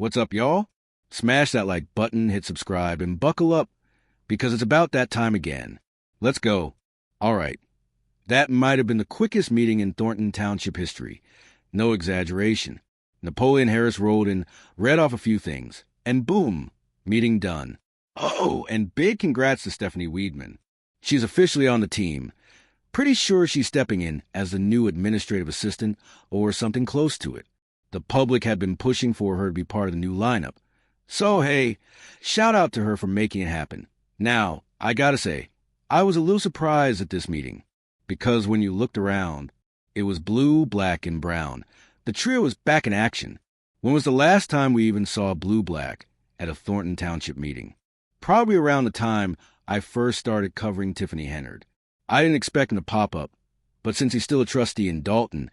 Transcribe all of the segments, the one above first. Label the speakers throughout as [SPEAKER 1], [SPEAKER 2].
[SPEAKER 1] What's up, y'all? Smash that like button, hit subscribe, and buckle up, because it's about that time again. Let's go. All right. That might have been the quickest meeting in Thornton Township history. No exaggeration. Napoleon Harris rolled in, read off a few things, and boom, meeting done. Oh, and big congrats to Stephanie Weidman. She's officially on the team. Pretty sure she's stepping in as the new administrative assistant or something close to it. The public had been pushing for her to be part of the new lineup. So, hey, shout out to her for making it happen. Now, I gotta say, I was a little surprised at this meeting, because when you looked around, it was blue, black, and brown. The trio was back in action. When was the last time we even saw blue-black at a Thornton Township meeting? Probably around the time I first started covering Tiffany Henyard. I didn't expect him to pop up, but since he's still a trustee in Dalton,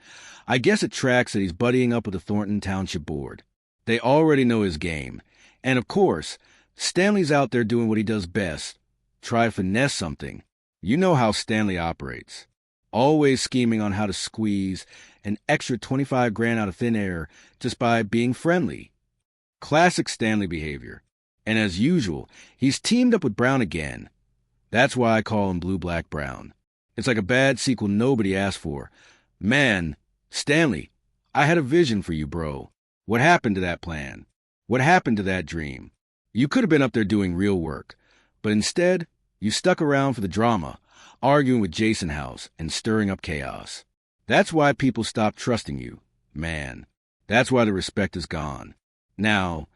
[SPEAKER 1] I guess it tracks that he's buddying up with the Thornton Township Board. They already know his game. And of course, Stanley's out there doing what he does best. Try to finesse something. You know how Stanley operates. Always scheming on how to squeeze an extra $25,000 out of thin air just by being friendly. Classic Stanley behavior. And as usual, he's teamed up with Brown again. That's why I call him Blue Black Brown. It's like a bad sequel nobody asked for. Man, Stanley, I had a vision for you, bro. What happened to that plan? What happened to that dream? You could have been up there doing real work, but instead, you stuck around for the drama, arguing with Jason House and stirring up chaos. That's why people stopped trusting you. Man, that's why the respect is gone. Now,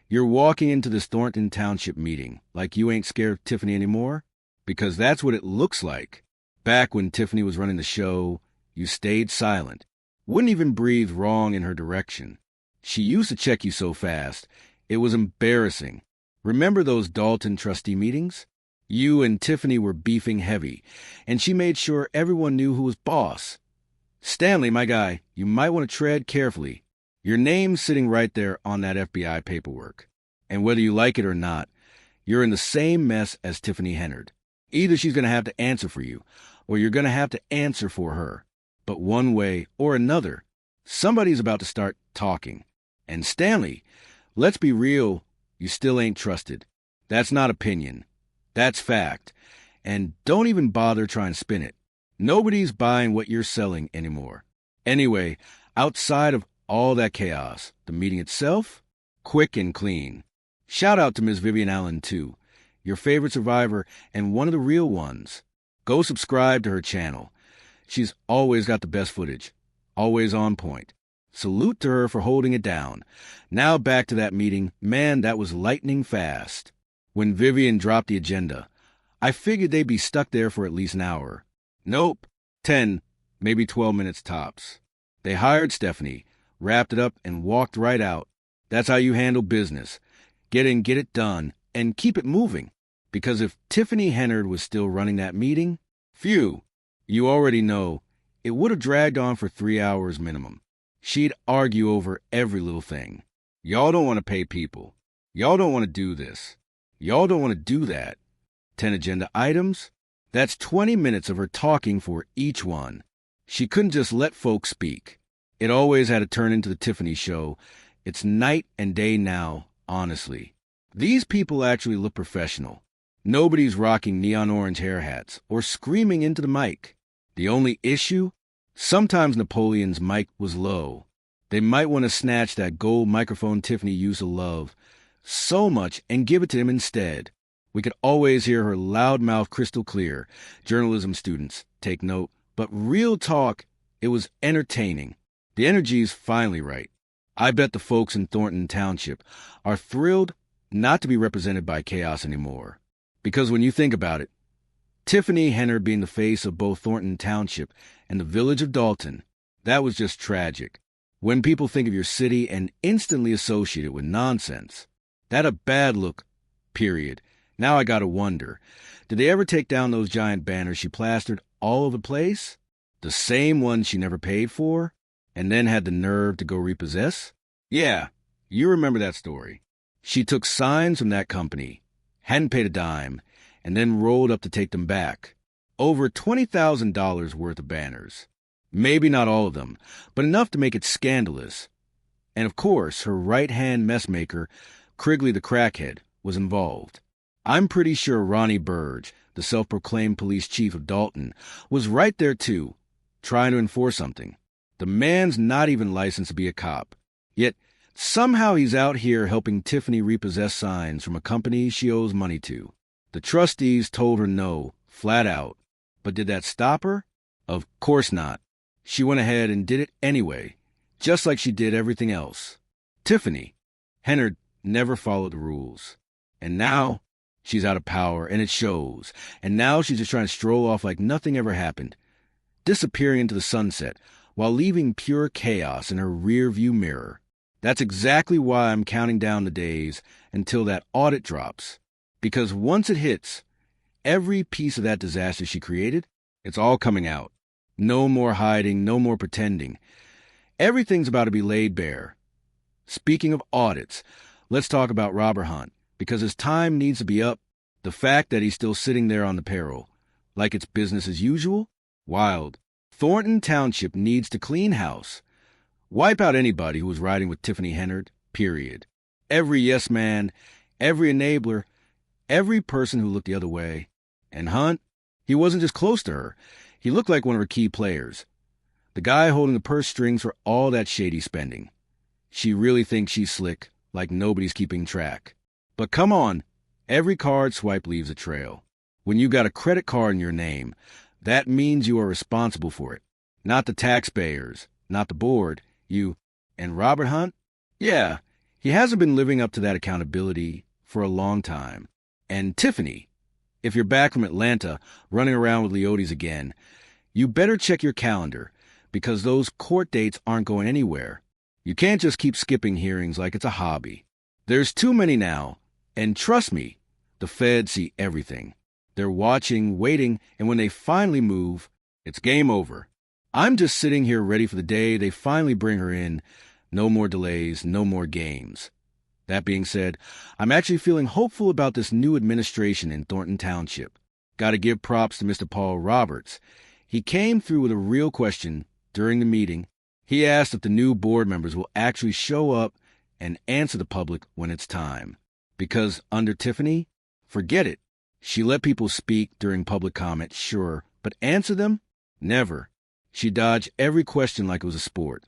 [SPEAKER 1] you're walking into this Thornton Township meeting like you ain't scared of Tiffany anymore, because that's what it looks like. Back when Tiffany was running the show, you stayed silent. Wouldn't even breathe wrong in her direction. She used to check you so fast, it was embarrassing. Remember those Dalton trustee meetings? You and Tiffany were beefing heavy, and she made sure everyone knew who was boss. Stanley, my guy, you might want to tread carefully. Your name's sitting right there on that FBI paperwork. And whether you like it or not, you're in the same mess as Tiffany Henyard. Either she's going to have to answer for you, or you're going to have to answer for her. But one way or another, somebody's about to start talking. And Stanley, let's be real, you still ain't trusted. That's not opinion. That's fact. And don't even bother trying to spin it. Nobody's buying what you're selling anymore. Anyway, outside of all that chaos, the meeting itself, quick and clean. Shout out to Ms. Vivian Allen, too, your favorite survivor and one of the real ones. Go subscribe to her channel. She's always got the best footage, always on point. Salute to her for holding it down. Now back to that meeting. Man, that was lightning fast. When Vivian dropped the agenda, I figured they'd be stuck there for at least an hour. Nope, 10, maybe 12 minutes tops. They hired Stephanie, wrapped it up, and walked right out. That's how you handle business. Get in, get it done, and keep it moving. Because if Tiffany Henyard was still running that meeting, phew, you already know, it would have dragged on for 3 hours minimum. She'd argue over every little thing. Y'all don't want to pay people. Y'all don't want to do this. Y'all don't want to do that. 10 agenda items? That's 20 minutes of her talking for each one. She couldn't just let folks speak. It always had to turn into the Tiffany show. It's night and day now, honestly. These people actually look professional. Nobody's rocking neon orange hair hats or screaming into the mic. The only issue? Sometimes Napoleon's mic was low. They might want to snatch that gold microphone Tiffany used to love so much and give it to him instead. We could always hear her loud mouth crystal clear. Journalism students, take note. But real talk, it was entertaining. The energy's finally right. I bet the folks in Thornton Township are thrilled not to be represented by chaos anymore. Because when you think about it, Tiffany Henyard being the face of both Thornton Township and the village of Dalton, that was just tragic. When people think of your city and instantly associate it with nonsense, that a bad look, period. Now I gotta wonder, did they ever take down those giant banners she plastered all over the place? The same ones she never paid for, and then had the nerve to go repossess? Yeah, you remember that story. She took signs from that company, hadn't paid a dime, and then rolled up to take them back. Over $20,000 worth of banners. Maybe not all of them, but enough to make it scandalous. And of course, her right-hand messmaker, Krigley the crackhead, was involved. I'm pretty sure Ronnie Burge, the self-proclaimed police chief of Dalton, was right there too, trying to enforce something. The man's not even licensed to be a cop. Yet, somehow he's out here helping Tiffany repossess signs from a company she owes money to. The trustees told her no, flat out. But did that stop her? Of course not. She went ahead and did it anyway, just like she did everything else. Tiffany Henyard never followed the rules. And now she's out of power, and it shows. And now she's just trying to stroll off like nothing ever happened, disappearing into the sunset while leaving pure chaos in her rear-view mirror. That's exactly why I'm counting down the days until that audit drops. Because once it hits, every piece of that disaster she created, it's all coming out. No more hiding, no more pretending. Everything's about to be laid bare. Speaking of audits, let's talk about Robert Hunt, because his time needs to be up. The fact that he's still sitting there on the payroll, like it's business as usual, wild. Thornton Township needs to clean house. Wipe out anybody who was riding with Tiffany Henyard, period. Every yes man, every enabler, every person who looked the other way. And Hunt, he wasn't just close to her. He looked like one of her key players. The guy holding the purse strings for all that shady spending. She really thinks she's slick, like nobody's keeping track. But come on, every card swipe leaves a trail. When you got a credit card in your name, that means you are responsible for it. Not the taxpayers, not the board, you. And Robert Hunt? Yeah, he hasn't been living up to that accountability for a long time. And Tiffany, if you're back from Atlanta running around with Leotes again, you better check your calendar, because those court dates aren't going anywhere. You can't just keep skipping hearings like it's a hobby. There's too many now, and trust me, the feds see everything. They're watching, waiting, and when they finally move, it's game over. I'm just sitting here ready for the day they finally bring her in. No more delays, no more games. That being said, I'm actually feeling hopeful about this new administration in Thornton Township. Gotta give props to Mr. Paul Roberts. He came through with a real question during the meeting. He asked if the new board members will actually show up and answer the public when it's time. Because under Tiffany, forget it. She let people speak during public comment, sure, but answer them? Never. She dodged every question like it was a sport.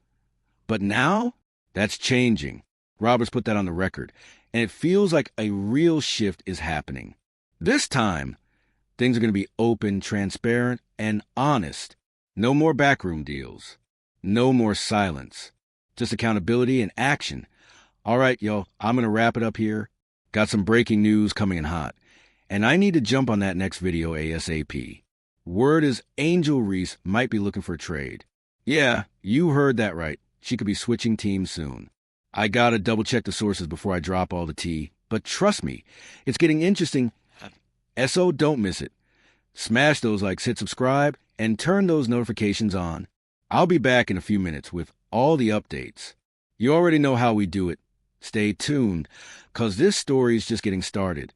[SPEAKER 1] But now, that's changing. Roberts put that on the record, and it feels like a real shift is happening. This time, things are going to be open, transparent, and honest. No more backroom deals. No more silence. Just accountability and action. All right, yo, I'm going to wrap it up here. Got some breaking news coming in hot, and I need to jump on that next video ASAP. Word is Angel Reese might be looking for a trade. Yeah, you heard that right. She could be switching teams soon. I gotta double-check the sources before I drop all the tea, but trust me, it's getting interesting. SO, don't miss it. Smash those likes, hit subscribe, and turn those notifications on. I'll be back in a few minutes with all the updates. You already know how we do it. Stay tuned, 'cause this story is just getting started.